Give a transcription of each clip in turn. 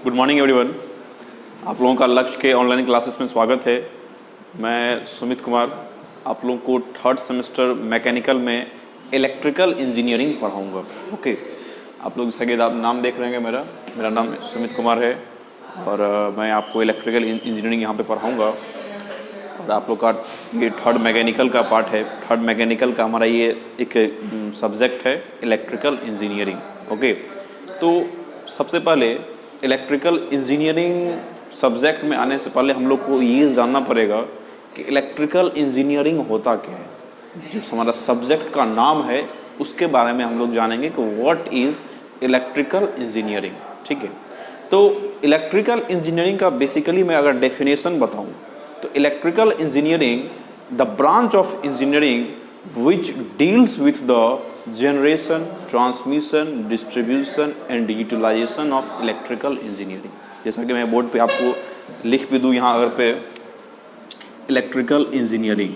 Good morning everyone. आप लोगों का लक्ष्य के ऑनलाइन क्लासेस में स्वागत है। मैं सुमित कुमार आप लोगों को थर्ड सेमेस्टर मैकेनिकल में इलेक्ट्रिकल इंजीनियरिंग पढ़ाऊंगा। ओके, आप लोग जैसा आप नाम देख रहे हैं मेरा नाम सुमित कुमार है और मैं आपको इलेक्ट्रिकल इंजीनियरिंग यहाँ पे पढ़ाऊँगा। और आप लोग का ये थर्ड मैकेनिकल का पार्ट है। थर्ड मैकेनिकल का हमारा ये एक सब्जेक्ट है इलेक्ट्रिकल इंजीनियरिंग। ओके, तो सबसे पहले इलेक्ट्रिकल इंजीनियरिंग सब्जेक्ट में आने से पहले हम लोग को ये जानना पड़ेगा कि इलेक्ट्रिकल इंजीनियरिंग होता क्या है। जो हमारा सब्जेक्ट का नाम है उसके बारे में हम लोग जानेंगे कि व्हाट इज़ इलेक्ट्रिकल इंजीनियरिंग। ठीक है, तो इलेक्ट्रिकल इंजीनियरिंग का बेसिकली मैं अगर डेफिनेशन बताऊँ तो electrical engineering the branch of engineering which deals with the generation, transmission, distribution and utilization of electrical engineering। जैसा कि मैं बोर्ड पे आपको लिख भी दूँ यहाँ अगर पे इलेक्ट्रिकल इंजीनियरिंग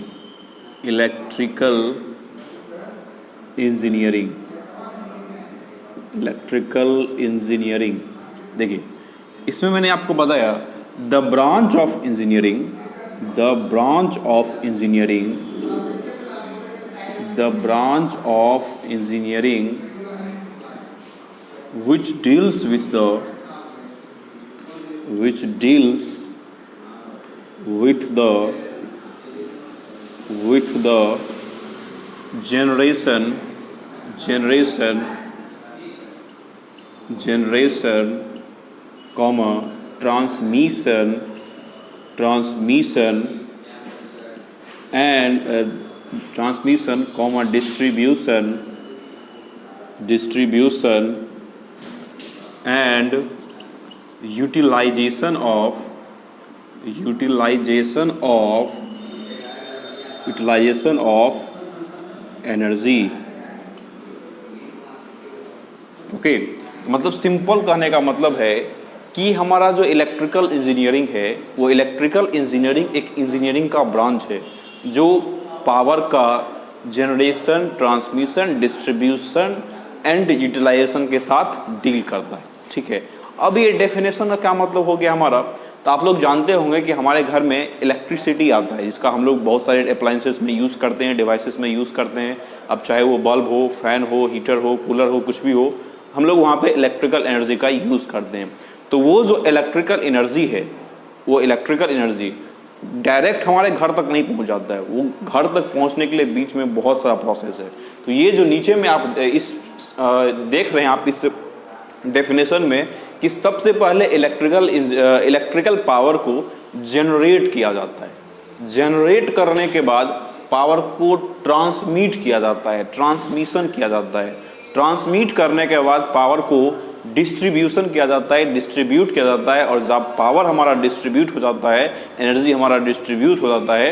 देखिए इसमें मैंने आपको बताया the branch of engineering which deals with the generation, transmission, distribution and utilization of energy. Okay, तो मतलब सिंपल कहने का मतलब है कि हमारा जो इलेक्ट्रिकल इंजीनियरिंग है वो इलेक्ट्रिकल इंजीनियरिंग एक इंजीनियरिंग का ब्रांच है जो पावर का generation, transmission, distribution and utilization के साथ डील करता है। ठीक है, अब ये डेफिनेशन का क्या मतलब हो गया हमारा, तो आप लोग जानते होंगे कि हमारे घर में इलेक्ट्रिसिटी आता है जिसका हम लोग बहुत सारे अप्लायंसेस में यूज़ करते हैं, डिवाइसेस में यूज़ करते हैं। अब चाहे वो बल्ब हो, फैन हो, हीटर हो, कूलर हो, कुछ भी हो, हम लोग वहाँ पे इलेक्ट्रिकल एनर्जी का यूज़ करते हैं। तो वो जो इलेक्ट्रिकल एनर्जी है वो इलेक्ट्रिकल एनर्जी डायरेक्ट हमारे घर तक नहीं पहुँच जाता है, वो घर तक पहुँचने के लिए बीच में बहुत सारा प्रोसेस है। तो ये जो नीचे में आप इस देख रहे हैं आप इस डेफिनेशन में कि सबसे पहले इलेक्ट्रिकल पावर को जनरेट किया जाता है। जनरेट करने के बाद पावर को ट्रांसमिट किया जाता है, ट्रांसमिशन किया जाता है। ट्रांसमिट करने के बाद पावर को डिस्ट्रीब्यूशन किया जाता है, डिस्ट्रीब्यूट किया जाता है। और जब पावर हमारा डिस्ट्रीब्यूट हो जाता है, एनर्जी हमारा डिस्ट्रीब्यूट हो जाता है,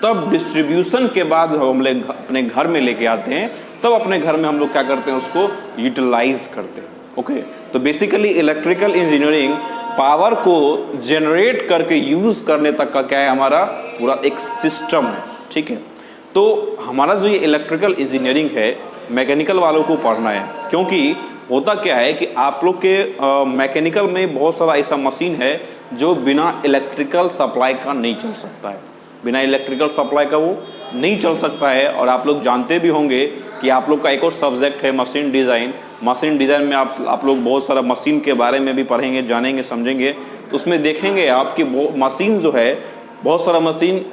तब डिस्ट्रीब्यूशन के बाद हम लोग अपने घर में लेके आते हैं। तब अपने घर में हम लोग क्या करते हैं, उसको यूटिलाइज करते हैं। ओके, तो बेसिकली इलेक्ट्रिकल इंजीनियरिंग पावर को जनरेट करके यूज़ करने तक का क्या है, हमारा पूरा एक सिस्टम है। ठीक है, तो हमारा जो ये इलेक्ट्रिकल इंजीनियरिंग है मैकेनिकल वालों को पढ़ना है, क्योंकि होता क्या है कि आप लोग के मैकेनिकल में बहुत सारा ऐसा मशीन है जो बिना इलेक्ट्रिकल सप्लाई का नहीं चल सकता है। बिना इलेक्ट्रिकल सप्लाई का वो नहीं चल सकता है। और आप लोग जानते भी होंगे कि आप लोग का एक और सब्जेक्ट है मशीन डिज़ाइन। मशीन डिज़ाइन में आप लोग बहुत सारा मशीन के बारे में भी पढ़ेंगे, जानेंगे, समझेंगे। तो उसमें देखेंगे आप कि वो मशीन जो है, बहुत सारा मशीन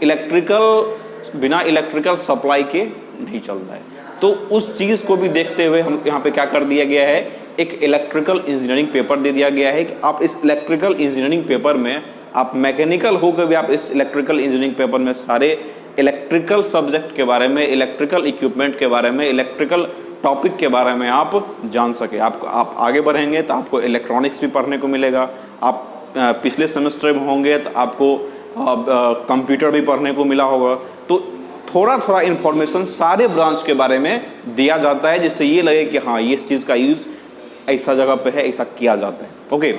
बिना इलेक्ट्रिकल सप्लाई के नहीं चल रहा है। तो उस चीज़ को भी देखते हुए हम यहाँ पे क्या कर दिया गया है, एक इलेक्ट्रिकल इंजीनियरिंग पेपर दे दिया गया है कि आप इस इलेक्ट्रिकल इंजीनियरिंग पेपर में आप मैकेनिकल होकर भी आप इस इलेक्ट्रिकल इंजीनियरिंग पेपर में सारे इलेक्ट्रिकल सब्जेक्ट के बारे में, इलेक्ट्रिकल इक्विपमेंट के बारे में, इलेक्ट्रिकल टॉपिक के बारे में आप जान सके। आप आगे बढ़ेंगे तो आपको इलेक्ट्रॉनिक्स भी पढ़ने को मिलेगा। आप पिछले सेमेस्टर में होंगे तो आपको कंप्यूटर भी पढ़ने को मिला होगा। तो थोड़ा थोड़ा इन्फॉर्मेशन सारे ब्रांच के बारे में दिया जाता है, जिससे ये लगे कि हाँ ये इस चीज़ का यूज़ ऐसा जगह पे है, ऐसा किया जाता है। ओके,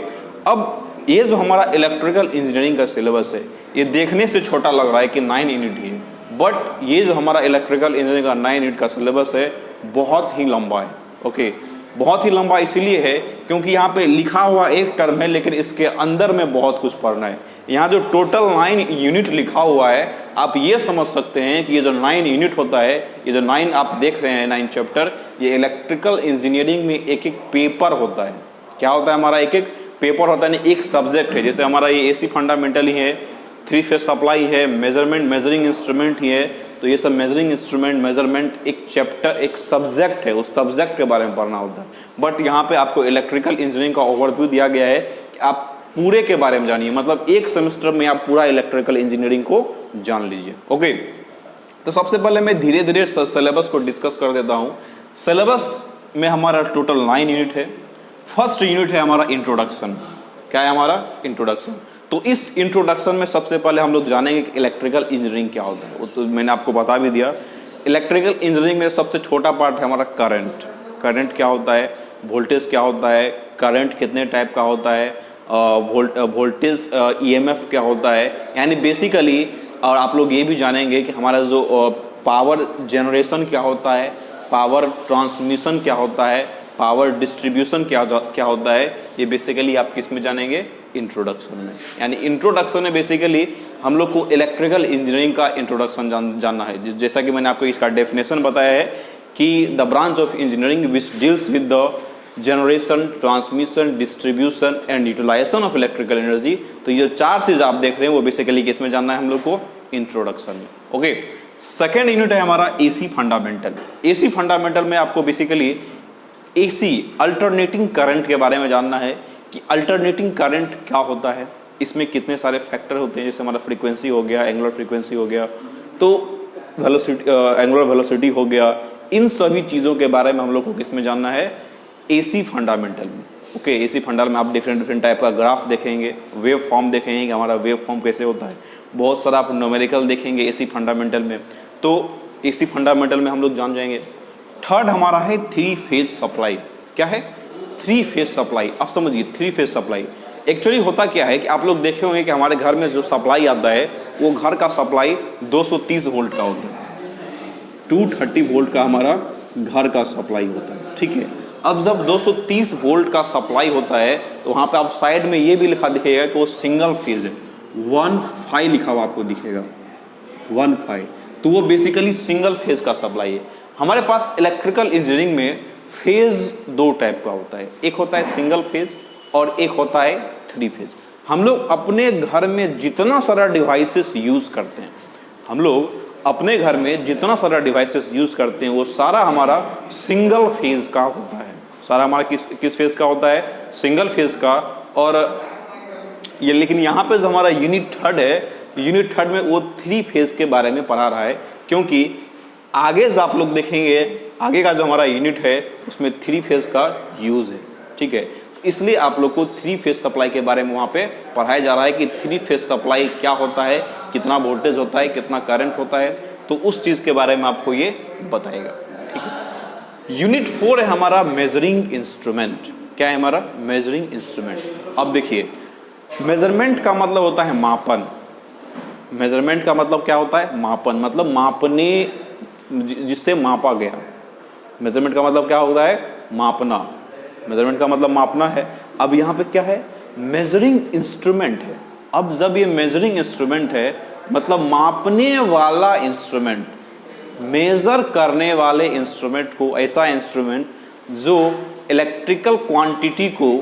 अब ये जो हमारा इलेक्ट्रिकल इंजीनियरिंग का सिलेबस है ये देखने से छोटा लग रहा है कि 9 यूनिट ही है, बट ये जो हमारा इलेक्ट्रिकल इंजीनियरिंग का 9 यूनिट का सिलेबस है बहुत ही लंबा है। ओके, बहुत ही लंबा इसीलिए है क्योंकि यहाँ पे लिखा हुआ एक टर्म है लेकिन इसके अंदर में बहुत कुछ पढ़ना है। यहाँ जो टोटल 9 यूनिट लिखा हुआ है, आप ये समझ सकते हैं कि ये जो 9 यूनिट होता है, ये जो 9 आप देख रहे हैं 9 चैप्टर, ये इलेक्ट्रिकल इंजीनियरिंग में एक एक पेपर होता है। क्या होता है हमारा? एक एक पेपर होता है, एक सब्जेक्ट है। जैसे हमारा ये एसी फंडामेंटल ही है, 3 फेज सप्लाई है, मेजरिंग इंस्ट्रूमेंट ही है, तो ये सब मेजरिंग इंस्ट्रूमेंट मेजरमेंट एक चैप्टर एक सब्जेक्ट है, उस सब्जेक्ट के बारे में पढ़ना होता है। बट यहाँ पे आपको इलेक्ट्रिकल इंजीनियरिंग का ओवरव्यू दिया गया है कि आप पूरे के बारे में जानिए, मतलब एक सेमेस्टर में आप पूरा इलेक्ट्रिकल इंजीनियरिंग को जान लीजिए। ओके, तो सबसे पहले मैं धीरे धीरे सिलेबस को डिस्कस कर देता हूँ। सिलेबस में हमारा टोटल 9 यूनिट है। फर्स्ट यूनिट है हमारा इंट्रोडक्शन। क्या है हमारा? इंट्रोडक्शन। तो इस इंट्रोडक्शन में सबसे पहले हम लोग जानेंगे कि इलेक्ट्रिकल इंजीनियरिंग क्या होता है। वो तो मैंने आपको बता भी दिया। इलेक्ट्रिकल इंजीनियरिंग में सबसे छोटा पार्ट है हमारा करंट। करंट क्या होता है, वोल्टेज क्या होता है, करंट कितने टाइप का होता है, वोल्टेज ईएमएफ क्या होता है, यानी बेसिकली। और आप लोग ये भी जानेंगे कि हमारा जो पावर जनरेशन क्या होता है, पावर ट्रांसमिशन क्या होता है, पावर डिस्ट्रीब्यूशन क्या होता है, ये बेसिकली आप किस में जानेंगे? इंट्रोडक्शन में। यानी इंट्रोडक्शन में बेसिकली हम लोग को इलेक्ट्रिकल इंजीनियरिंग का इंट्रोडक्शन जानना है। जैसा कि मैंने आपको इसका डेफिनेशन बताया है कि the branch of engineering which deals with the generation, transmission, distribution and utilization of electrical energy. तो ये 4 चीज़ आप देख रहे हैं वो बेसिकली किस में जानना है हम लोग को? इंट्रोडक्शन में। ओके, सेकेंड यूनिट है हमारा एसी फंडामेंटल। एसी फंडामेंटल में आपको बेसिकली एसी अल्टरनेटिंग करंट के बारे में जानना है कि अल्टरनेटिंग करंट क्या होता है, इसमें कितने सारे फैक्टर होते हैं, जैसे हमारा फ्रीक्वेंसी हो गया, एंगुलर फ्रीक्वेंसी हो गया, तो वेलोसिटी, एंगुलर वेलोसिटी हो गया। इन सभी चीज़ों के बारे में हम लोग को किसमें जानना है? एसी फंडामेंटल में। ओके, एसी फंडामेंटल में आप डिफरेंट टाइप का ग्राफ देखेंगे, वेव फॉर्म देखेंगे कि हमारा वेव फॉर्म कैसे होता है, बहुत सारा आप न्यूमेरिकल देखेंगे एसी फंडामेंटल में। तो एसी फंडामेंटल में हम लोग जान जाएंगे। थर्ड हमारा है 3 फेज सप्लाई। क्या है? 3 फेज सप्लाई। आप समझिए 3 फेज सप्लाई एक्चुअली होता क्या है कि आप लोग देखे होंगे कि हमारे घर में जो सप्लाई आता है वो घर का सप्लाई 230 वोल्ट का होता है, 230 वोल्ट का हमारा घर का सप्लाई होता है। ठीक है, अब जब 230 वोल्ट का सप्लाई होता है तो वहाँ पे आप साइड में ये भी लिखा दिखेगा कि वो सिंगल फेज है, 1 लिखा हुआ आपको दिखेगा, 1 तो वो बेसिकली सिंगल फेज का सप्लाई है। हमारे पास इलेक्ट्रिकल इंजीनियरिंग में फेज 2 टाइप का होता है, एक होता है सिंगल फेज और एक होता है 3 फेज। हम लोग अपने घर में जितना सारा डिवाइसेस यूज करते हैं, हम लोग अपने घर में जितना सारा डिवाइसेस यूज करते हैं वो सारा हमारा सिंगल फेज का होता है। सारा हमारा किस फेज का होता है? सिंगल फेज का। और ये लेकिन यहाँ पे जो हमारा यूनिट थर्ड है, यूनिट थर्ड में वो 3 फेज के बारे में पढ़ा रहा है, क्योंकि आगे जो आप लोग देखेंगे आगे का जो हमारा यूनिट है उसमें 3 फेज का यूज है। ठीक है, इसलिए आप लोग को 3 फेज सप्लाई के बारे में वहाँ पे पढ़ाया जा रहा है कि 3 फेज सप्लाई क्या होता है, कितना वोल्टेज होता है, कितना करंट होता है, तो उस चीज़ के बारे में आपको ये बताएगा। ठीक है, यूनिट 4 है हमारा मेजरिंग इंस्ट्रूमेंट। क्या है हमारा? Measuring instrument. अब देखिए, मेजरमेंट का मतलब होता है मापन। मेजरमेंट का मतलब क्या होता है? मापन, मतलब मापने, जिससे मापा गया। मेजरमेंट का मतलब क्या होता है? मापना। मेजरमेंट का मतलब मापना है। अब यहाँ पे क्या है? मेजरिंग इंस्ट्रूमेंट है। अब जब ये मेजरिंग इंस्ट्रूमेंट है मतलब मापने वाला इंस्ट्रूमेंट, मेजर करने वाले इंस्ट्रूमेंट को, ऐसा इंस्ट्रूमेंट जो इलेक्ट्रिकल क्वांटिटी को,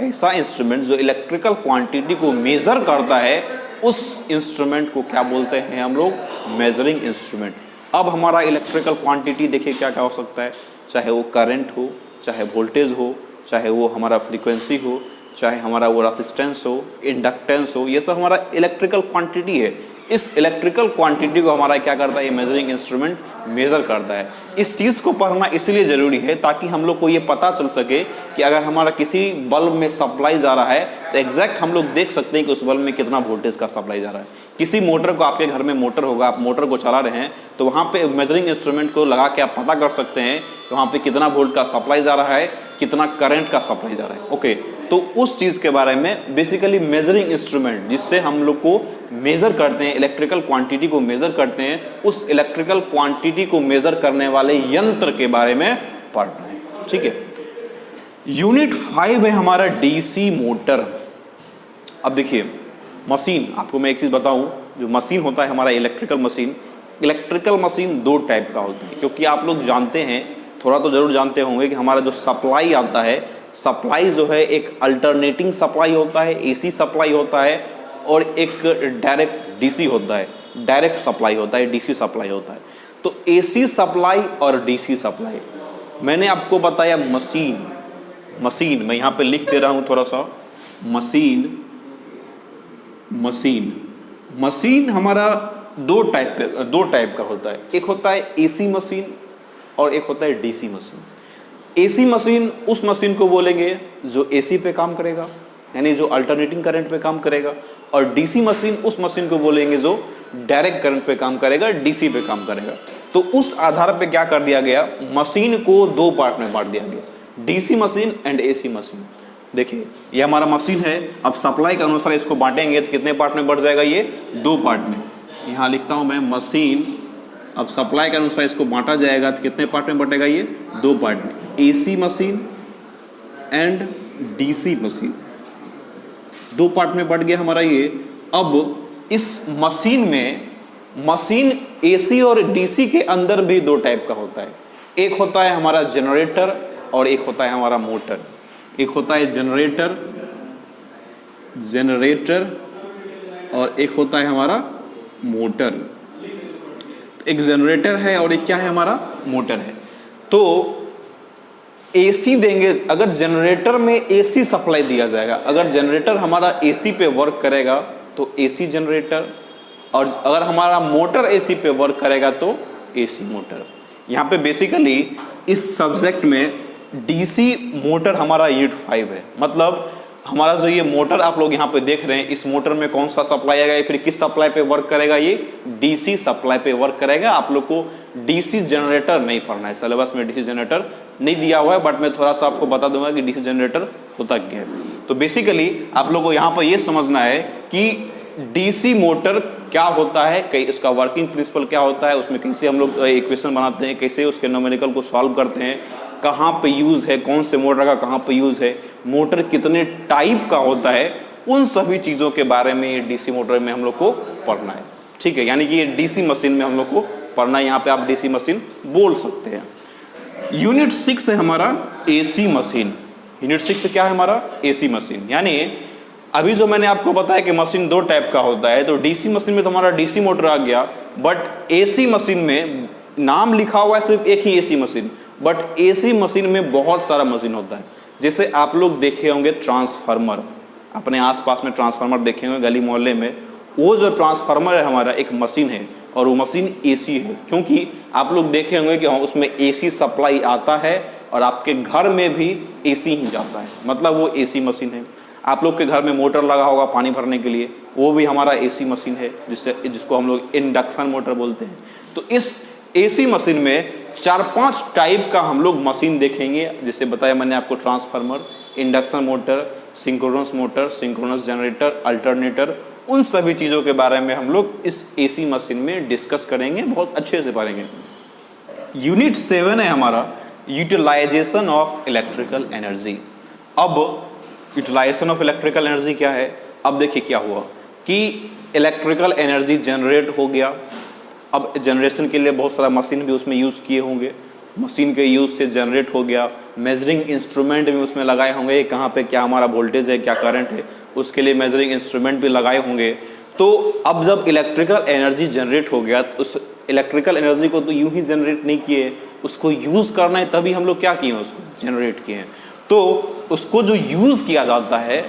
ऐसा इंस्ट्रूमेंट जो इलेक्ट्रिकल क्वांटिटी को मेजर करता है, उस इंस्ट्रूमेंट को क्या बोलते हैं हम लोग? Measuring instrument. अब हमारा इलेक्ट्रिकल क्वांटिटी देखिए क्या क्या हो सकता है, चाहे वो करंट हो, चाहे वोल्टेज हो, चाहे वो हमारा फ्रीक्वेंसी हो, चाहे हमारा वो रेसिस्टेंस हो, इंडक्टेंस हो, ये सब हमारा इलेक्ट्रिकल क्वांटिटी है। इस इलेक्ट्रिकल क्वांटिटी को हमारा क्या करता है? ये मेजरिंग इंस्ट्रूमेंट मेजर करता है। इस चीज़ को पढ़ना इसलिए ज़रूरी है ताकि हम लोग को ये पता चल सके कि अगर हमारा किसी बल्ब में सप्लाई जा रहा है तो एग्जैक्ट हम लोग देख सकते हैं कि उस बल्ब में कितना वोल्टेज का सप्लाई जा रहा है। किसी मोटर को, आपके घर में मोटर होगा, आप मोटर को चला रहे हैं तो वहाँ पे मेजरिंग इंस्ट्रूमेंट को लगा के आप पता कर सकते हैं कि वहाँ पे कितना वोल्ट का सप्लाई जा रहा है, कितना करंट का सप्लाई जा रहा है। ओके, तो उस चीज़ के बारे में बेसिकली मेजरिंग इंस्ट्रूमेंट, जिससे हम लोग को मेज़र करते हैं, इलेक्ट्रिकल क्वांटिटी को मेज़र करते हैं, उस इलेक्ट्रिकल क्वांटिटी को मेज़र करने वाले यंत्र के बारे में पढ़ना है। ठीक है, यूनिट 5 है हमारा डीसी मोटर। अब देखिए मशीन, आपको मैं एक चीज़ बताऊं, जो मशीन होता है हमारा इलेक्ट्रिकल मशीन दो टाइप का होता है, क्योंकि आप लोग जानते हैं, थोड़ा तो ज़रूर जानते होंगे कि हमारा जो सप्लाई आता है, सप्लाई जो है एक अल्टरनेटिंग सप्लाई होता है, एसी सप्लाई होता है, और एक डायरेक्ट डीसी होता है, डायरेक्ट सप्लाई होता है, डीसी सप्लाई होता है। तो एसी सप्लाई और डीसी सप्लाई, मैंने आपको बताया मशीन मैं यहाँ पे लिख दे रहा हूँ थोड़ा सा, मशीन हमारा दो टाइप का होता है। एक होता है एसी मशीन और एक होता है डीसी मशीन। एसी मशीन उस मशीन को बोलेंगे जो एसी पे काम करेगा, यानी जो अल्टरनेटिंग करंट पे काम करेगा, और डीसी मशीन उस मशीन को बोलेंगे जो डायरेक्ट करंट पे काम करेगा, डीसी पे काम करेगा। तो उस आधार पे क्या कर दिया गया, मशीन को दो पार्ट में बांट दिया गया, DC machine and AC machine. देखिए ये हमारा मशीन है, अब सप्लाई के अनुसार इसको बांटेंगे तो कितने पार्ट में बढ़ जाएगा, ये दो पार्ट में। यहाँ लिखता हूँ मैं मशीन, अब सप्लाई के अनुसार इसको बांटा जाएगा तो कितने पार्ट में बटेगा, ये दो पार्ट में, AC machine and DC machine, दो पार्ट में बढ़ गया हमारा ये। अब इस मशीन एसी और डीसी के अंदर भी दो टाइप का होता है। एक होता है हमारा जनरेटर और एक होता है हमारा मोटर। एक होता है जनरेटर और एक होता है हमारा मोटर। एक जनरेटर है और एक क्या है, हमारा मोटर है। तो एसी देंगे, अगर जनरेटर में एसी सप्लाई दिया जाएगा, अगर जनरेटर हमारा एसी पे वर्क करेगा तो एसी जनरेटर, और अगर हमारा मोटर एसी पे वर्क करेगा तो एसी मोटर। यहाँ पे बेसिकली इस सब्जेक्ट में डीसी मोटर हमारा यूनिट 5 है। मतलब हमारा जो ये मोटर आप लोग यहाँ पे देख रहे हैं, इस मोटर में कौन सा सप्लाई आएगा, फिर किस सप्लाई पे वर्क करेगा, ये डीसी सप्लाई पे वर्क करेगा। आप लोग को डीसी जनरेटर नहीं पढ़ना है, सिलेबस में डीसी जनरेटर नहीं दिया हुआ है, बट मैं थोड़ा सा आपको बता दूंगा कि डीसी जनरेटर होता क्या है। तो बेसिकली आप लोग को यहाँ पर ये समझना है कि डीसी मोटर क्या होता है, कई उसका वर्किंग प्रिंसिपल क्या होता है, उसमें कैसे हम लोग इक्वेशन बनाते हैं, कैसे उसके न्यूमेरिकल को सॉल्व करते हैं, कहाँ पे यूज़ है, कौन से मोटर का कहाँ पे यूज़ है, मोटर कितने टाइप का होता है, उन सभी चीज़ों के बारे में ये डीसी मोटर में हम लोग को पढ़ना है। ठीक है, यानी कि ये डीसी मशीन में हम लोग को पढ़ना है। यहाँ पे आप डीसी मशीन बोल सकते हैं। यूनिट 6 है हमारा एसी मशीन। यूनिट 6 क्या है हमारा, एसी मशीन। यानी अभी जो मैंने आपको बताया कि मशीन दो टाइप का होता है, तो डीसी मशीन में तो हमारा डीसी मोटर आ गया, बट एसी मशीन में नाम लिखा हुआ है सिर्फ एक ही AC machine, but AC machine में बहुत सारा मशीन होता है। जैसे आप लोग देखे होंगे ट्रांसफार्मर, अपने आसपास में ट्रांसफार्मर देखे होंगे गली मोहल्ले में, वो जो ट्रांसफार्मर है हमारा एक मशीन है, और वो मशीन एसी है, क्योंकि आप लोग देखे होंगे कि उसमें एसी सप्लाई आता है और आपके घर में भी एसी ही जाता है, मतलब वो एसी मशीन है। आप लोग के घर में मोटर लगा होगा पानी भरने के लिए, वो भी हमारा एसी मशीन है, जिसको हम लोग इंडक्शन मोटर बोलते हैं। तो इस एसी मशीन में 4-5 टाइप का हम लोग मशीन देखेंगे। जैसे बताया मैंने आपको, transformer, induction motor, synchronous motor, synchronous generator, alternator, उन सभी चीज़ों के बारे में हम लोग इस एसी मशीन में डिस्कस करेंगे, बहुत अच्छे से पढ़ेंगे। यूनिट 7 है हमारा यूटिलाइजेशन ऑफ इलेक्ट्रिकल एनर्जी। अब यूटिलाइजेशन ऑफ इलेक्ट्रिकल एनर्जी क्या है, अब देखिए क्या हुआ कि इलेक्ट्रिकल एनर्जी जनरेट हो गया। अब जनरेशन के लिए बहुत सारा मशीन भी उसमें यूज़ किए होंगे, मशीन के यूज़ से जनरेट हो गया। मेजरिंग इंस्ट्रूमेंट भी उसमें लगाए होंगे, कहाँ पे क्या हमारा वोल्टेज है, क्या करंट है, उसके लिए मेजरिंग इंस्ट्रूमेंट भी लगाए होंगे। तो अब जब इलेक्ट्रिकल एनर्जी जनरेट हो गया, तो उस इलेक्ट्रिकल एनर्जी को तो यूं ही जनरेट नहीं किए, उसको यूज़ करना है, तभी हम लोग क्या किए, उसको जनरेट किए हैं। तो उसको जो यूज़ किया जाता है,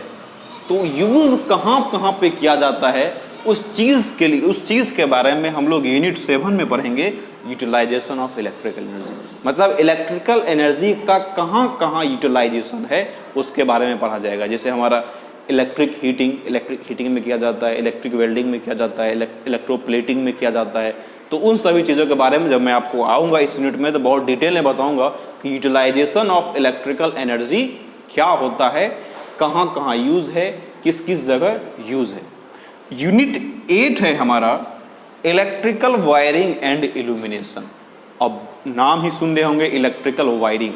तो यूज़ कहाँ कहाँ पे किया जाता है, उस चीज़ के लिए, उस चीज़ के बारे में हम लोग यूनिट 7 में पढ़ेंगे, यूटिलाइजेशन ऑफ इलेक्ट्रिकल एनर्जी। मतलब इलेक्ट्रिकल एनर्जी का कहाँ कहाँ यूटिलाइजेशन है, उसके बारे में पढ़ा जाएगा। जैसे हमारा इलेक्ट्रिक हीटिंग में किया जाता है, इलेक्ट्रिक वेल्डिंग में किया जाता है, इलेक्ट्रोप्लेटिंग में किया जाता है। तो उन सभी चीज़ों के बारे में जब मैं आपको आऊँगा इस यूनिट में, तो बहुत डिटेल में बताऊँगा कि यूटिलाइजेशन ऑफ इलेक्ट्रिकल एनर्जी क्या होता है, कहाँ कहाँ यूज़ है, किस किस जगह यूज़ है। यूनिट 8 है हमारा इलेक्ट्रिकल वायरिंग एंड इल्यूमिनेशन। अब नाम ही सुन रहे होंगे इलेक्ट्रिकल वायरिंग।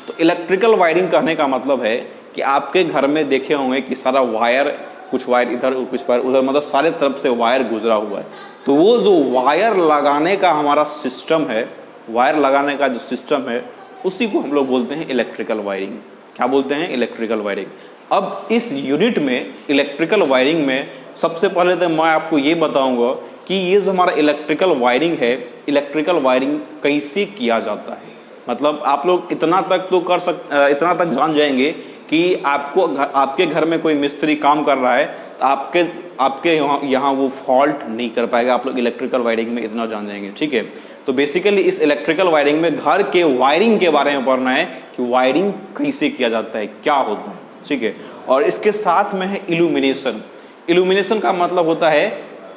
तो इलेक्ट्रिकल वायरिंग कहने का मतलब है कि आपके घर में देखे होंगे कि सारा वायर, कुछ वायर इधर कुछ वायर उधर, मतलब सारे तरफ से वायर गुजरा हुआ है। तो वो जो वायर लगाने का हमारा सिस्टम है, वायर लगाने का जो सिस्टम है, उसी को हम लोग बोलते हैं इलेक्ट्रिकल वायरिंग। क्या बोलते हैं? Electrical wiring. अब इस यूनिट में, इलेक्ट्रिकल वायरिंग में, सबसे पहले तो मैं आपको ये बताऊंगा कि ये जो हमारा इलेक्ट्रिकल वायरिंग है, इलेक्ट्रिकल वायरिंग कैसे किया जाता है। मतलब आप लोग इतना तक तो इतना तक जान जाएंगे कि आपके घर में कोई मिस्त्री काम कर रहा है तो आपके यहाँ वो फॉल्ट नहीं कर पाएगा। आप लोग इलेक्ट्रिकल वायरिंग में इतना जान जाएंगे, ठीक है। तो बेसिकली इस इलेक्ट्रिकल वायरिंग में घर के वायरिंग के बारे में पढ़ना है कि वायरिंग कैसे किया जाता है, क्या होता है, ठीक है। और इसके साथ में है इल्यूमिनेशन। इल्यूमिनेशन का मतलब होता है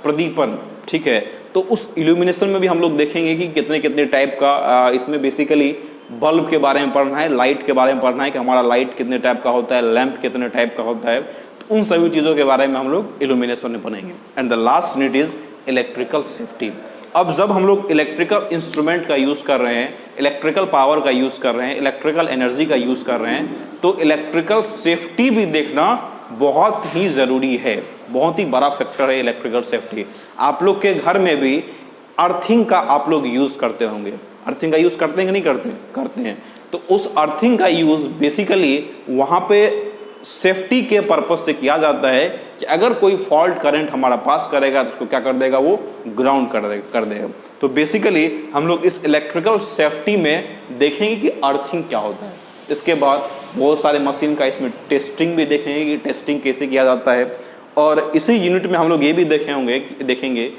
प्रदीपन, ठीक है। तो उस इल्यूमिनेशन में भी हम लोग देखेंगे कि कितने कितने टाइप का, इसमें बेसिकली बल्ब के बारे में पढ़ना है, लाइट के बारे में पढ़ना है कि हमारा लाइट कितने टाइप का होता है, लैंप कितने टाइप का होता है। तो उन सभी चीज़ों के बारे में हम लोग इल्यूमिनेशन में पढ़ेंगे। And the last unit is electrical safety. अब जब हम लोग इलेक्ट्रिकल इंस्ट्रूमेंट का यूज़ कर रहे हैं, इलेक्ट्रिकल पावर का यूज़ कर रहे हैं, इलेक्ट्रिकल एनर्जी का यूज़ कर रहे हैं, तो इलेक्ट्रिकल सेफ्टी भी देखना बहुत ही ज़रूरी है। बहुत ही बड़ा फैक्टर है इलेक्ट्रिकल सेफ्टी। आप लोग के घर में भी अर्थिंग का आप लोग यूज़ करते होंगे। अर्थिंग का यूज़ करते हैं कि नहीं करते? करते हैं। तो उस अर्थिंग का यूज़ बेसिकली वहाँ पे सेफ्टी के पर्पज से किया जाता है कि अगर कोई फॉल्ट करंट हमारा पास करेगा तो उसको क्या कर देगा? वो ग्राउंड कर देगा। तो बेसिकली हम लोग इस इलेक्ट्रिकल सेफ्टी में देखेंगे कि अर्थिंग क्या होता है। इसके बाद बहुत सारे मशीन का इसमें टेस्टिंग भी देखेंगे कि टेस्टिंग कैसे किया जाता है। और इसी यूनिट में हम लोग ये भी देखेंगे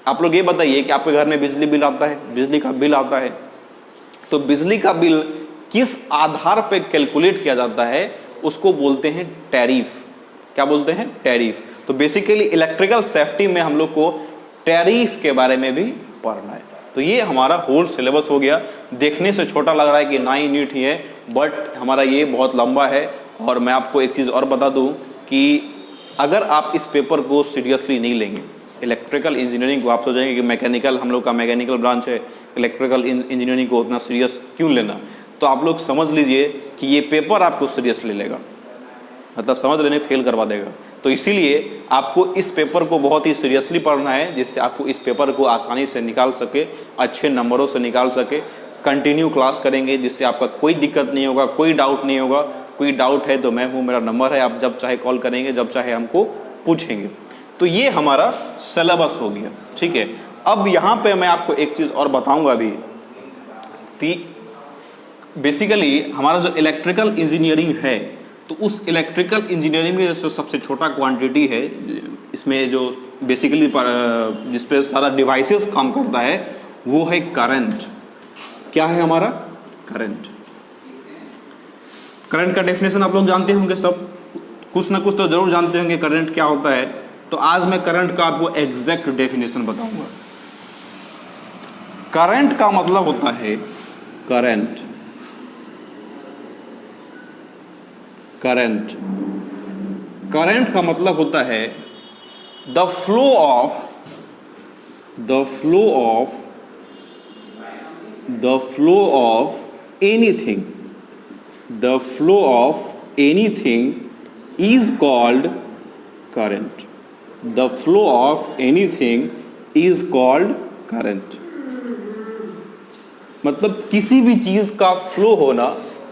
आप लोग ये बताइए कि आपके घर में बिजली बिल आता है, बिजली का बिल आता है, तो बिजली का बिल किस आधार पे कैलकुलेट किया जाता है? उसको बोलते हैं टैरिफ। क्या बोलते हैं? टैरिफ। तो बेसिकली इलेक्ट्रिकल सेफ्टी में हम लोग को टैरिफ के बारे में भी पढ़ना है। तो ये हमारा होल सिलेबस हो गया। देखने से छोटा लग रहा है कि 9 यूनिट ही है, बट हमारा ये बहुत लंबा है। और मैं आपको एक चीज़ और बता दूं कि अगर आप इस पेपर को सीरियसली नहीं लेंगे, इलेक्ट्रिकल इंजीनियरिंग को, आप सोचेंगे कि मैकेनिकल, हम लोग का मैकेनिकल ब्रांच है, इलेक्ट्रिकल इंजीनियरिंग को उतना सीरियस क्यों लेना, तो आप लोग समझ लीजिए कि ये पेपर आपको सीरियसली लेगा, मतलब समझ लेने फेल करवा देगा। तो इसीलिए आपको इस पेपर को बहुत ही सीरियसली पढ़ना है, जिससे आपको इस पेपर को आसानी से निकाल सके, अच्छे नंबरों से निकाल सके। कंटिन्यू क्लास करेंगे जिससे आपका कोई दिक्कत नहीं होगा, कोई डाउट नहीं होगा। कोई डाउट है तो मैं हूँ, मेरा नंबर है, आप जब चाहे कॉल करेंगे, जब चाहे हमको पूछेंगे। तो ये हमारा सिलेबस हो गया, ठीक है। अब यहाँ पे मैं आपको एक चीज़ और बताऊँगा अभी कि बेसिकली हमारा जो इलेक्ट्रिकल इंजीनियरिंग है, तो उस इलेक्ट्रिकल इंजीनियरिंग में जो सबसे छोटा क्वांटिटी है, इसमें जो बेसिकली जिस पे सारा डिवाइसेस काम करता है, वो है करंट। क्या है हमारा? करंट। करंट का डेफिनेशन आप लोग जानते होंगे, सब कुछ ना कुछ तो जरूर जानते होंगे करंट क्या होता है। तो आज मैं करंट का आपको एग्जैक्ट डेफिनेशन बताऊंगा। करंट का मतलब होता है, करंट का मतलब होता है the flow of anything is called current. The flow of anything is called current. मतलब किसी भी चीज का फ्लो होना,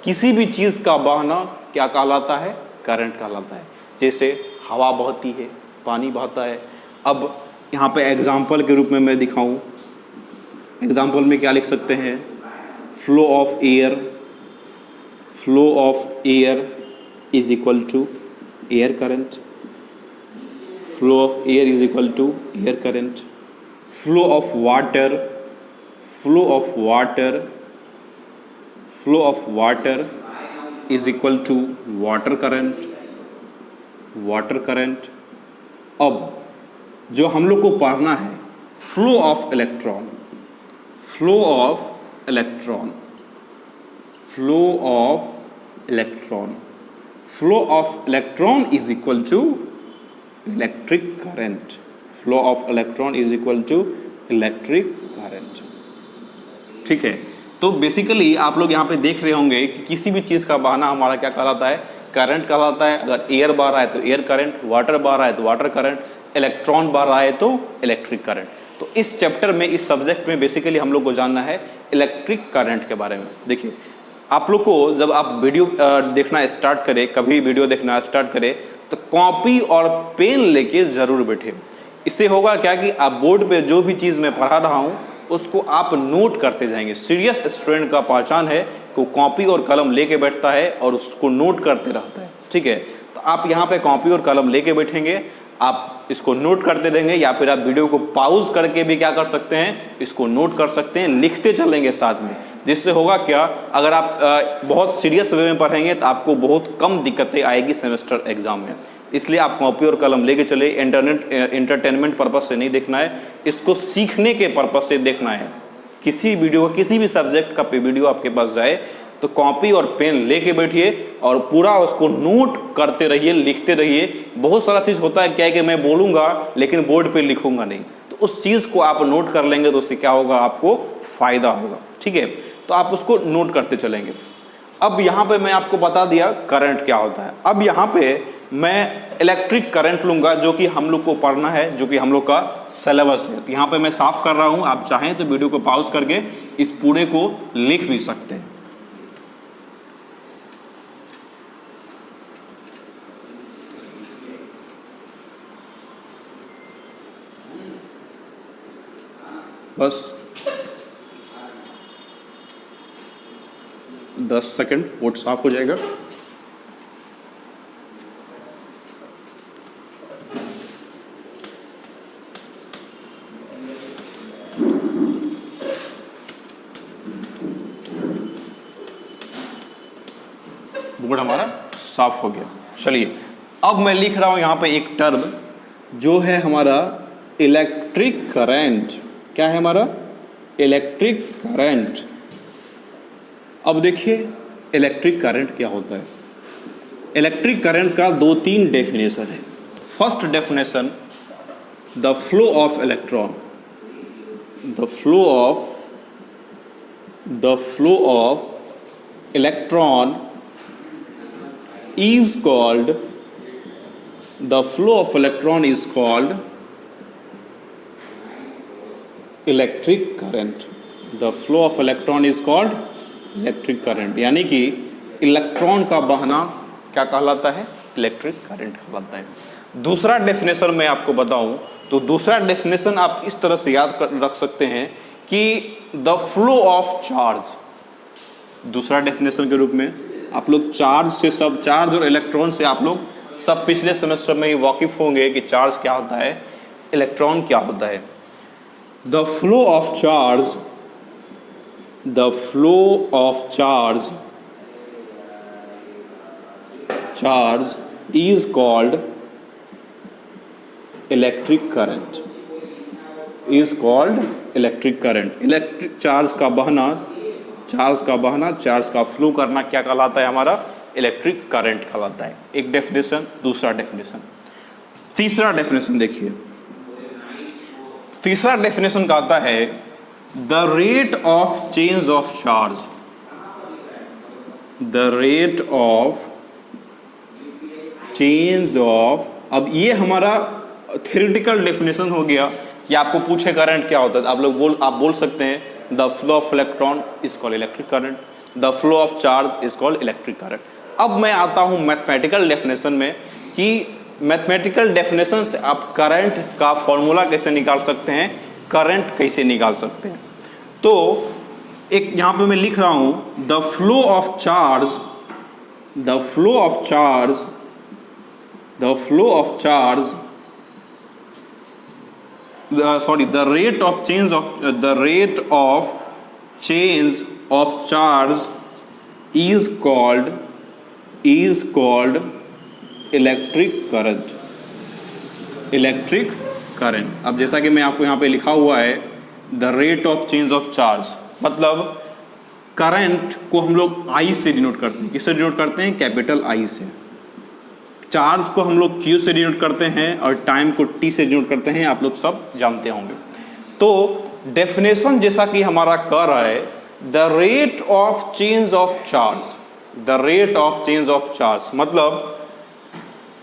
किसी भी चीज का बहना क्या कहलाता है? करंट कहलाता है। जैसे हवा बहती है, पानी बहता है। अब यहाँ पे एग्जाम्पल के रूप में मैं दिखाऊं, एग्जाम्पल में क्या लिख सकते हैं? Flow of air is equal to air current. Flow of air is equal to air current. Flow of water is equal to water current. अब जो हम लोग को पढ़ना है, flow of electron is equal to electric current. ठीक है। तो बेसिकली आप लोग यहाँ पे देख रहे होंगे कि किसी भी चीज़ का बहाना हमारा क्या कहलाता है, करंट कहलाता है। अगर एयर बह रहा है तो एयर करंट, वाटर बह रहा है तो वाटर करंट, इलेक्ट्रॉन बह रहा है तो इलेक्ट्रिक करंट। तो इस चैप्टर में, इस सब्जेक्ट में बेसिकली हम लोग को जानना है इलेक्ट्रिक करंट के बारे में। देखिए, आप लोग को जब आप वीडियो देखना स्टार्ट करें, कभी वीडियो देखना स्टार्ट करें, तो कॉपी और पेन लेके ज़रूर बैठे। इससे होगा क्या कि आप बोर्ड पे जो भी चीज़ मैं पढ़ा रहा हूँ उसको आप नोट करते जाएंगे। सीरियस स्टूडेंट का पहचान है कि कॉपी और कलम लेके बैठता है और उसको नोट करते रहता है, ठीक है। तो आप यहाँ पे कॉपी और कलम लेके बैठेंगे, आप इसको नोट करते रहेंगे, या फिर आप वीडियो को पॉज करके भी क्या कर सकते हैं, इसको नोट कर सकते हैं, लिखते चलेंगे साथ में। जिससे होगा क्या, अगर आप बहुत सीरियस वे में पढ़ेंगे तो आपको बहुत कम दिक्कतें आएगी सेमेस्टर एग्जाम में। इसलिए आप कॉपी और कलम लेके चले। एंटरटेनमेंट पर्पज से नहीं देखना है, इसको सीखने के पर्पज से देखना है। किसी वीडियो, किसी भी सब्जेक्ट का वीडियो आपके पास जाए तो कॉपी और पेन लेके बैठिए और पूरा उसको नोट करते रहिए, लिखते रहिए। बहुत सारा चीज़ होता है क्या है कि मैं बोलूँगा लेकिन बोर्ड पे लिखूंगा नहीं, तो उस चीज़ को आप नोट कर लेंगे तो उससे क्या होगा, आपको फ़ायदा होगा, ठीक है। तो आप उसको नोट करते चलेंगे। अब यहाँ पे मैं आपको बता दिया करंट क्या होता है। अब यहाँ पे मैं इलेक्ट्रिक करंट लूँगा जो कि हम लोग को पढ़ना है, जो कि हम लोग का सिलेबस है। तो यहाँ पे मैं साफ कर रहा हूँ, आप चाहें तो वीडियो को पॉज करके इस पूरे को लिख भी सकते हैं। बस 10 सेकंड, बोर्ड साफ हो जाएगा। बोर्ड हमारा साफ हो गया। चलिए, अब मैं लिख रहा हूं यहां पे एक टर्म जो है हमारा इलेक्ट्रिक करंट। क्या है हमारा? Electric current. अब देखिए इलेक्ट्रिक करंट क्या होता है। इलेक्ट्रिक करंट का 2-3 डेफिनेशन है। First definition, the flow of electron, the flow of electron is called, the flow of electron is called electric current. The flow of electron is called electric current। यानी कि electron का बहना क्या कहलाता है? Electric current कहलाता है। दूसरा डेफिनेशन मैं आपको बताऊं तो दूसरा डेफिनेशन आप इस तरह से याद रख सकते हैं कि द फ्लो ऑफ चार्ज। दूसरा डेफिनेशन के रूप में आप लोग चार्ज से, सब चार्ज और इलेक्ट्रॉन से आप लोग सब पिछले सेमेस्टर में ही वाकिफ होंगे कि चार्ज क्या होता है, इलेक्ट्रॉन क्या होता है। The flow of charge, the flow of charge is called electric current, is called electric current. Electric charge का बहना, चार्ज का फ्लो करना क्या कहलाता है? हमारा इलेक्ट्रिक करंट कहलाता है। एक डेफिनेशन। दूसरा डेफिनेशन। तीसरा डेफिनेशन देखिए, तीसरा डेफिनेशन कहता है the rate of change of charge, the rate of change of. अब ये हमारा थ्योरेटिकल डेफिनेशन हो गया कि आपको पूछे करंट क्या होता है, आप बोल सकते हैं the flow of electron is called electric current, the flow of charge is called electric current. अब मैं आता हूं मैथमेटिकल डेफिनेशन में कि मैथमेटिकल डेफिनेशन से आप करंट का फॉर्मूला कैसे निकाल सकते हैं, करंट कैसे निकाल सकते हैं। तो एक यहां पे मैं लिख रहा हूं the flow of charge, the flow of charge, the flow of charge, the rate of change of charge is called electric current, electric current। अब जैसा कि मैं आपको यहाँ पे लिखा हुआ है the rate of change of charge, मतलब करंट को हम लोग I से डिनोट करते हैं। किससे डिनोट करते हैं? कैपिटल I से। चार्ज को हम लोग Q से डिनोट करते हैं और टाइम को T से डिनोट करते हैं, आप लोग सब जानते होंगे। तो डेफिनेशन जैसा कि हमारा कह रहा है the rate of change of charge, the rate of change of charge मतलब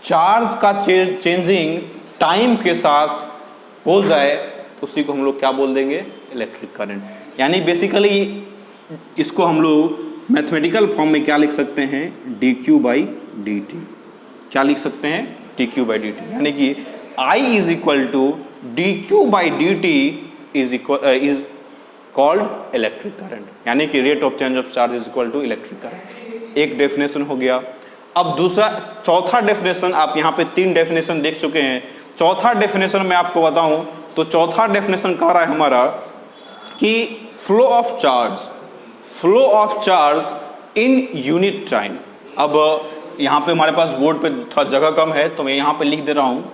चार्ज का चेंजिंग टाइम के साथ हो जाए तो उसी को हम लोग क्या बोल देंगे, इलेक्ट्रिक करंट। यानी बेसिकली इसको हम लोग मैथमेटिकल फॉर्म में क्या लिख सकते हैं, dq बाई डी टी। क्या लिख सकते हैं, dq बाई डी टी, यानी कि I is equal to dq by D T is called electric current, यानी कि rate of change of charge is equal to electric current. एक डेफिनेशन हो गया। अब दूसरा, चौथा डेफिनेशन, आप यहाँ पे 3 डेफिनेशन देख चुके हैं। चौथा डेफिनेशन मैं आपको बताऊं तो चौथा डेफिनेशन कह रहा है हमारा कि flow of charge in unit time. अब यहाँ पे हमारे पास बोर्ड पे थोड़ा जगह कम है तो मैं यहाँ पे लिख दे रहा हूँ,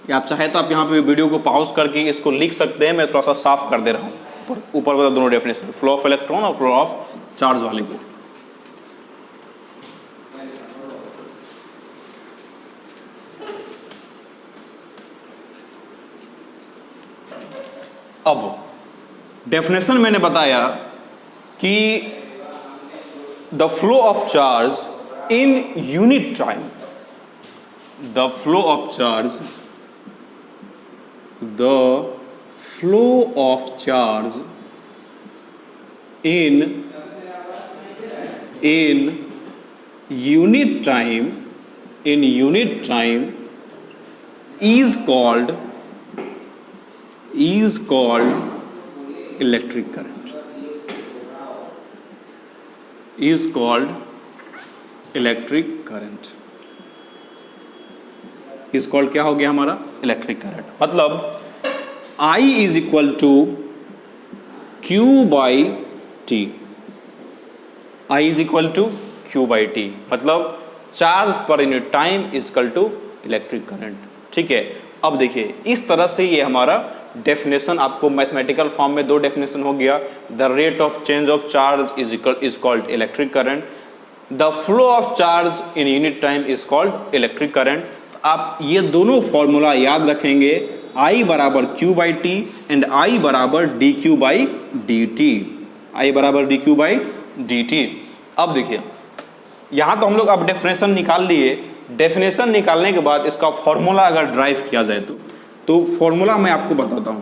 या आप चाहे तो आप यहाँ पे वीडियो को पॉज करके इसको लिख सकते हैं। मैं थोड़ा सा साफ कर दे रहा हूँ ऊपर वाला दोनों डेफिनेशन, फ्लो ऑफ इलेक्ट्रॉन और फ्लो ऑफ चार्ज वाले को। अब डेफिनेशन मैंने बताया कि the flow of charge in unit time, the flow of charge, the flow of charge in unit time, in unit time is called electric current, is called electric current, is called क्या हो गया हमारा, electric current. मतलब I is equal to Q by T, I is equal to Q by T, मतलब charge per unit time is equal to electric current. ठीक है, अब देखिए इस तरह से ये हमारा डेफिनेशन आपको मैथमेटिकल फॉर्म में 2 डेफिनेशन हो गया। The rate of change of charge is called electric current, the flow of charge in unit time is called electric current. आप ये दोनों फॉर्मूला याद रखेंगे, I बराबर Q by T and I बराबर D Q by D T, I बराबर D Q by D T. अब देखिए यहाँ तो हम लोग अब डेफिनेशन निकाल लिए। डेफिनेशन निकालने के बाद इसका फॉर्मूला अगर ड्राइव किया जाए तो फॉर्मूला मैं आपको बताता हूं।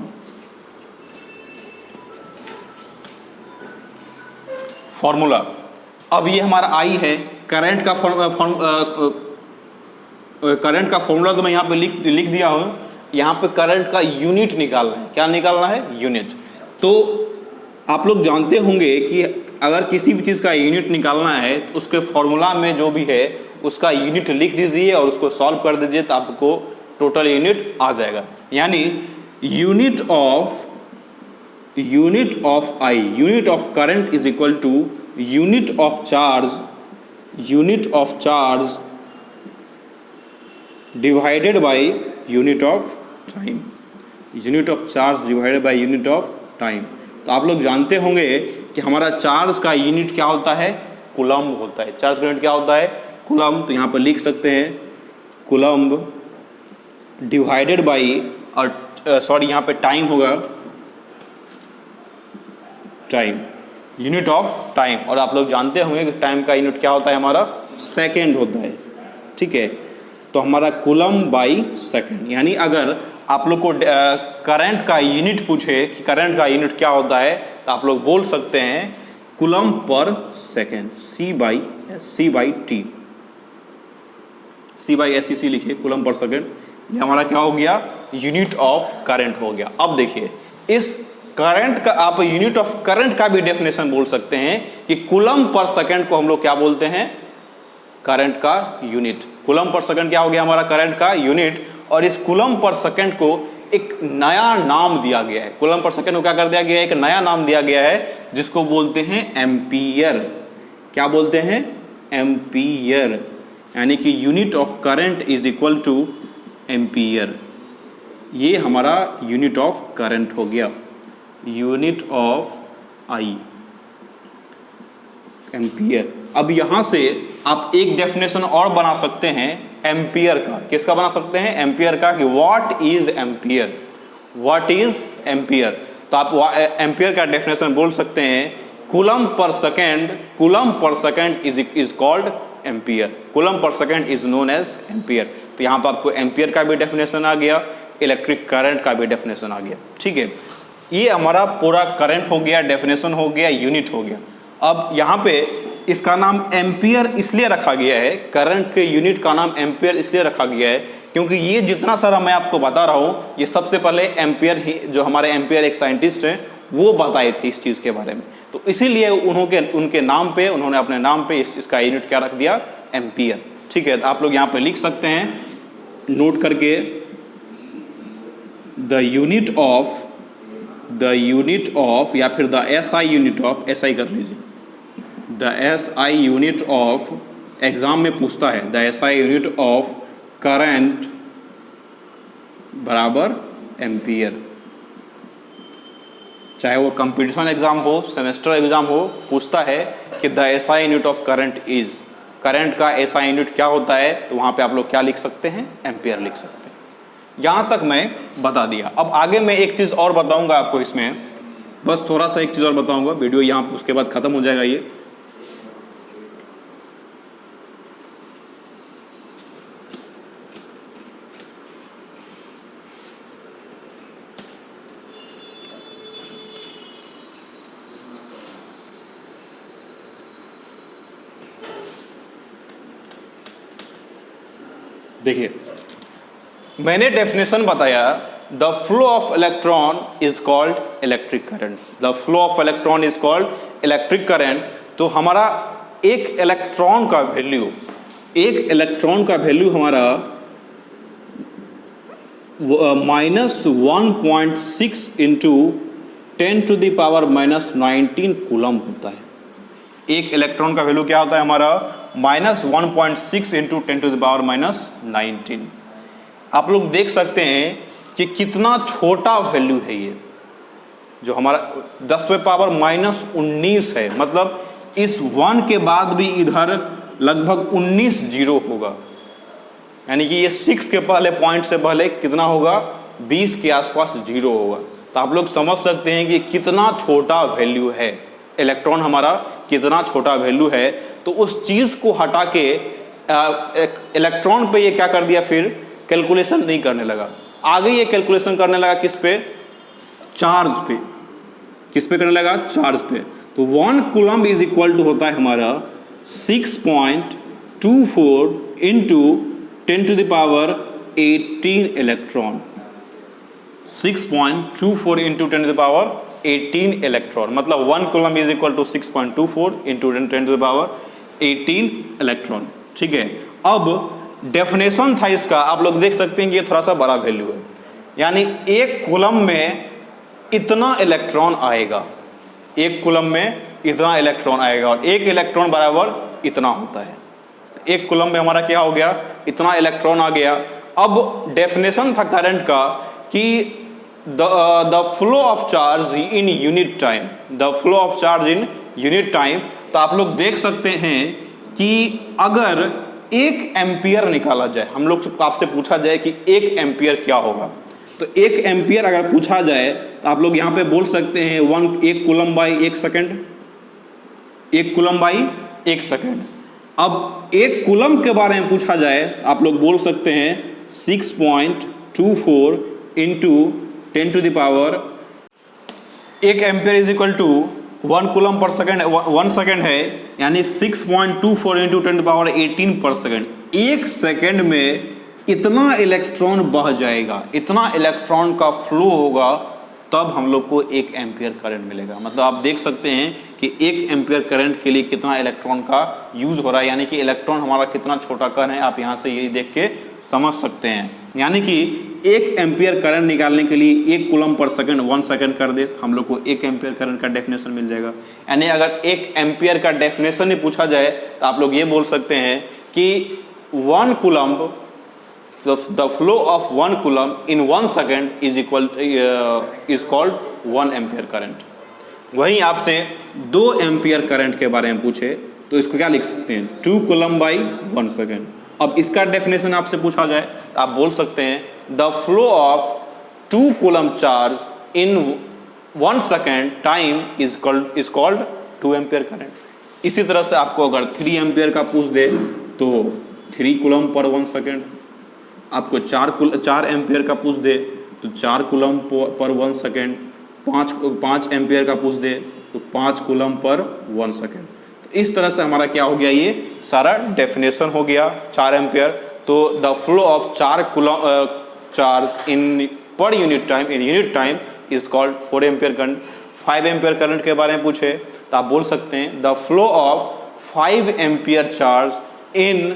फॉर्मूला, अब ये हमारा I है, करंट का करंट का फॉर्मूला तो मैं यहाँ पे लिख दिया हूं। यहाँ पे करंट का यूनिट निकालना है। क्या निकालना है, यूनिट। तो आप लोग जानते होंगे कि अगर किसी भी चीज़ का यूनिट निकालना है तो उसके फॉर्मूला में जो भी है उसका यूनिट लिख दीजिए और उसको सॉल्व कर दीजिए तो आपको टोटल यूनिट आ जाएगा। यानी unit of I, unit of current is equal to unit of charge divided by unit of time, unit of charge divided by unit of time. तो आप लोग जानते होंगे कि हमारा चार्ज का यूनिट क्या होता है, कूलम्ब होता है। चार्ज का यूनिट क्या होता है, कूलम्ब। तो यहाँ पर लिख सकते हैं कूलम्ब डिवाइडेड बाई, और सॉरी यहाँ पे टाइम होगा, टाइम, यूनिट ऑफ टाइम। और आप लोग जानते होंगे कि टाइम का यूनिट क्या होता है हमारा, सेकेंड होता है। ठीक है, तो हमारा कूलम्ब बाई सेकेंड। यानी अगर आप लोग को करंट का यूनिट पूछे कि करंट का यूनिट क्या होता है तो आप लोग बोल सकते हैं कूलम्ब पर second, C by T, C by SEC लिखिए, कूलम्ब पर सेकेंड। ये हमारा क्या हो गया, यूनिट ऑफ करंट हो गया। अब देखिए इस करंट का आप यूनिट ऑफ करंट का भी डेफिनेशन बोल सकते हैं कि कूलम्ब पर सेकेंड को हम लोग क्या बोलते हैं, करंट का यूनिट। कूलम्ब पर सेकेंड क्या हो गया हमारा, करंट का यूनिट। और इस कूलम्ब पर सेकेंड को एक नया नाम दिया गया है। कूलम्ब पर सेकेंड को क्या कर दिया गया है, एक नया नाम दिया गया है जिसको बोलते हैं एम्पियर। क्या बोलते हैं, एम्पियर। यानी कि unit of current is equal two ampere. ये हमारा यूनिट ऑफ करंट हो गया, यूनिट ऑफ I, एम्पियर। अब यहां से आप एक डेफिनेशन और बना सकते हैं एम्पियर का। किसका बना सकते हैं, एम्पियर का, कि what is ampere, what is ampere. तो आप एम्पियर का डेफिनेशन बोल सकते हैं coulomb per second is called ampere, coulomb per second is known as ampere. तो यहाँ पर आपको एम्पियर का भी डेफिनेशन आ गया, इलेक्ट्रिक करंट का भी डेफिनेशन आ गया। ठीक है, ये हमारा पूरा करंट हो गया, डेफिनेशन हो गया, यूनिट हो गया। अब यहाँ पे इसका नाम एम्पियर इसलिए रखा गया है, करंट के यूनिट का नाम एम्पियर इसलिए रखा गया है क्योंकि ये जितना सारा मैं आपको बता रहा हूँ ये सबसे पहले एम्पियर ही, जो हमारे एम्पियर एक साइंटिस्ट हैं वो बताए थे इस चीज़ के बारे में। तो इसीलिए उनके नाम पे, उन्होंने अपने नाम पे इसका यूनिट क्या रख दिया, एम्पियर। ठीक है, तो आप लोग यहाँ पे लिख सकते हैं नोट करके, द यूनिट ऑफ या फिर the SI unit of, SI कर लीजिए, the SI unit of, exam में पूछता है the SI unit of current बराबर एम्पियर। चाहे वो कंपटीशन एग्जाम हो, सेमेस्टर एग्जाम हो, पूछता है कि the SI unit of current is, current का एसआई यूनिट क्या होता है, तो वहां पे आप लोग क्या लिख सकते हैं, एम्पियर लिख सकते हैं। यहां तक मैं बता दिया। अब आगे मैं एक चीज और बताऊंगा आपको इसमें, बस थोड़ा सा एक चीज और बताऊंगा, वीडियो यहां उसके बाद खत्म हो जाएगा ये। देखिए, मैंने डेफिनेशन बताया, the flow of electron is called electric current, the flow of electron is called electric current. तो हमारा एक इलेक्ट्रॉन का वैल्यू हमारा -1.6 इंटू 10⁻⁻19 कूलम होता है। एक इलेक्ट्रॉन का वैल्यू क्या होता है हमारा, -1.6 इंटू 10⁻⁻19। आप लोग देख सकते हैं कि कितना छोटा वैल्यू है ये, जो हमारा 10⁻⁻19 है, मतलब इस 1 के बाद भी इधर लगभग 19 जीरो होगा, यानी कि ये 6 के पहले पॉइंट से पहले कितना होगा, 20 के आसपास जीरो होगा। तो आप लोग समझ सकते हैं कि कितना छोटा वैल्यू है, इलेक्ट्रॉन हमारा कितना छोटा वैल्यू है। तो उस चीज़ को हटा के इलेक्ट्रॉन पे ये क्या कर दिया, फिर कैलकुलेशन नहीं करने लगा, आगे ये कैलकुलेशन करने लगा किस पे, चार्ज पे। किस पे करने लगा, चार्ज पे। तो 1 कूलम इज इक्वल टू होता है हमारा 6.24 इंटू 10⁻18 इलेक्ट्रॉन, 6.24 इंटू 10⁻18 इलेक्ट्रॉन, मतलब 1 coulomb is equal to 6.24 into 10⁻18 electron. ठीक है, अब डेफिनेशन था इसका, आप लोग देख सकते हैं कि ये थोड़ा सा बड़ा वैल्यू है, यानी एक कूलम में इतना इलेक्ट्रॉन आएगा, एक कूलम में इतना इलेक्ट्रॉन आएगा, और एक इलेक्ट्रॉन बराबर इतना होता है। एक कूलम में हमारा क्या हो गया, इतना इलेक्ट्रॉन आ गया। अब डेफिनेशन था करंट का कि the flow of charge in unit time, the flow of charge in unit time. तो आप लोग देख सकते हैं कि अगर 1 एम्पियर निकाला जाए, हम लोग आपसे पूछा जाए कि 1 एम्पियर क्या होगा, तो 1 एम्पियर अगर पूछा जाए तो आप लोग यहाँ पे बोल सकते हैं 1 coulomb by 1 second, 1 coulomb by 1 second. अब 1 कूलम के बारे में पूछा जाए आप लोग बोल सकते हैं 6.24 into 10⁻, 1 ampere is equal to 1 coulomb per second, 1 second है, यानी 6.24 इंटू 10⁻18 पर सेकेंड। 1 सेकेंड में इतना इलेक्ट्रॉन बह जाएगा, इतना इलेक्ट्रॉन का फ्लो होगा, तब हम लोग को 1 एम्पियर करंट मिलेगा। मतलब आप देख सकते हैं कि 1 एम्पियर करंट के लिए कितना इलेक्ट्रॉन का यूज हो रहा है, यानी कि इलेक्ट्रॉन हमारा कितना छोटा कण है, आप यहाँ से ये देख के समझ सकते हैं। यानी कि 1 एम्पियर करंट निकालने के लिए 1 कूलम पर सेकंड 1 सेकंड कर दे, हम लोग को 1 एम्पियर करंट का डेफिनेशन मिल जाएगा। यानी अगर 1 एम्पियर का डेफिनेशन ही पूछा जाए तो आप लोग ये बोल सकते हैं कि 1 coulomb, the flow of 1 coulomb in 1 second is called 1 ampere current। वहीं आपसे 2 एम्पियर करंट के बारे में पूछे तो इसको क्या लिख सकते हैं, 2 कूलम बाई 1 सेकेंड। अब इसका डेफिनेशन आपसे पूछा जाए तो आप बोल सकते हैं the flow of 2 coulomb charge in 1 second time is called 2 ampere current. इसी तरह से आपको अगर 3 एम्पियर का पूछ दे तो 3 कूलम पर 1 सेकेंड, आपको 4 एम्पियर का पूछ दे तो 4 कूलम पर 1 सेकेंड, 5 एम्पियर का पूछ दे तो 5 कूलम पर 1 सेकेंड। तो इस तरह से हमारा क्या हो गया, ये सारा डेफिनेशन हो गया 4 एम्पियर। तो the flow of 4 coulomb charge in पर unit time is called 4 ampere current. 5 ampere current के बारे में पूछे तो आप बोल सकते हैं the flow of 5 ampere charge in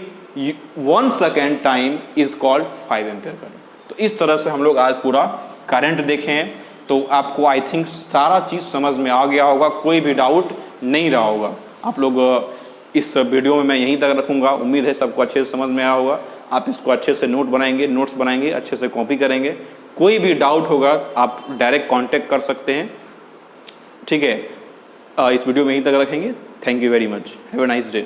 1 second time is called 5 ampere current. तो इस तरह से हम लोग आज पूरा करंट देखे हैं। तो आपको आई थिंक सारा चीज़ समझ में आ गया होगा, कोई भी डाउट नहीं रहा होगा। आप लोग इस वीडियो में मैं यहीं तक रखूँगा। उम्मीद है सबको अच्छे से समझ में आया होगा। आप इसको अच्छे से नोट्स बनाएंगे, अच्छे से कॉपी करेंगे। कोई भी डाउट होगा आप डायरेक्ट कांटेक्ट कर सकते हैं, ठीक है। इस वीडियो में यहीं तक रखेंगे। Thank you very much, have a nice day.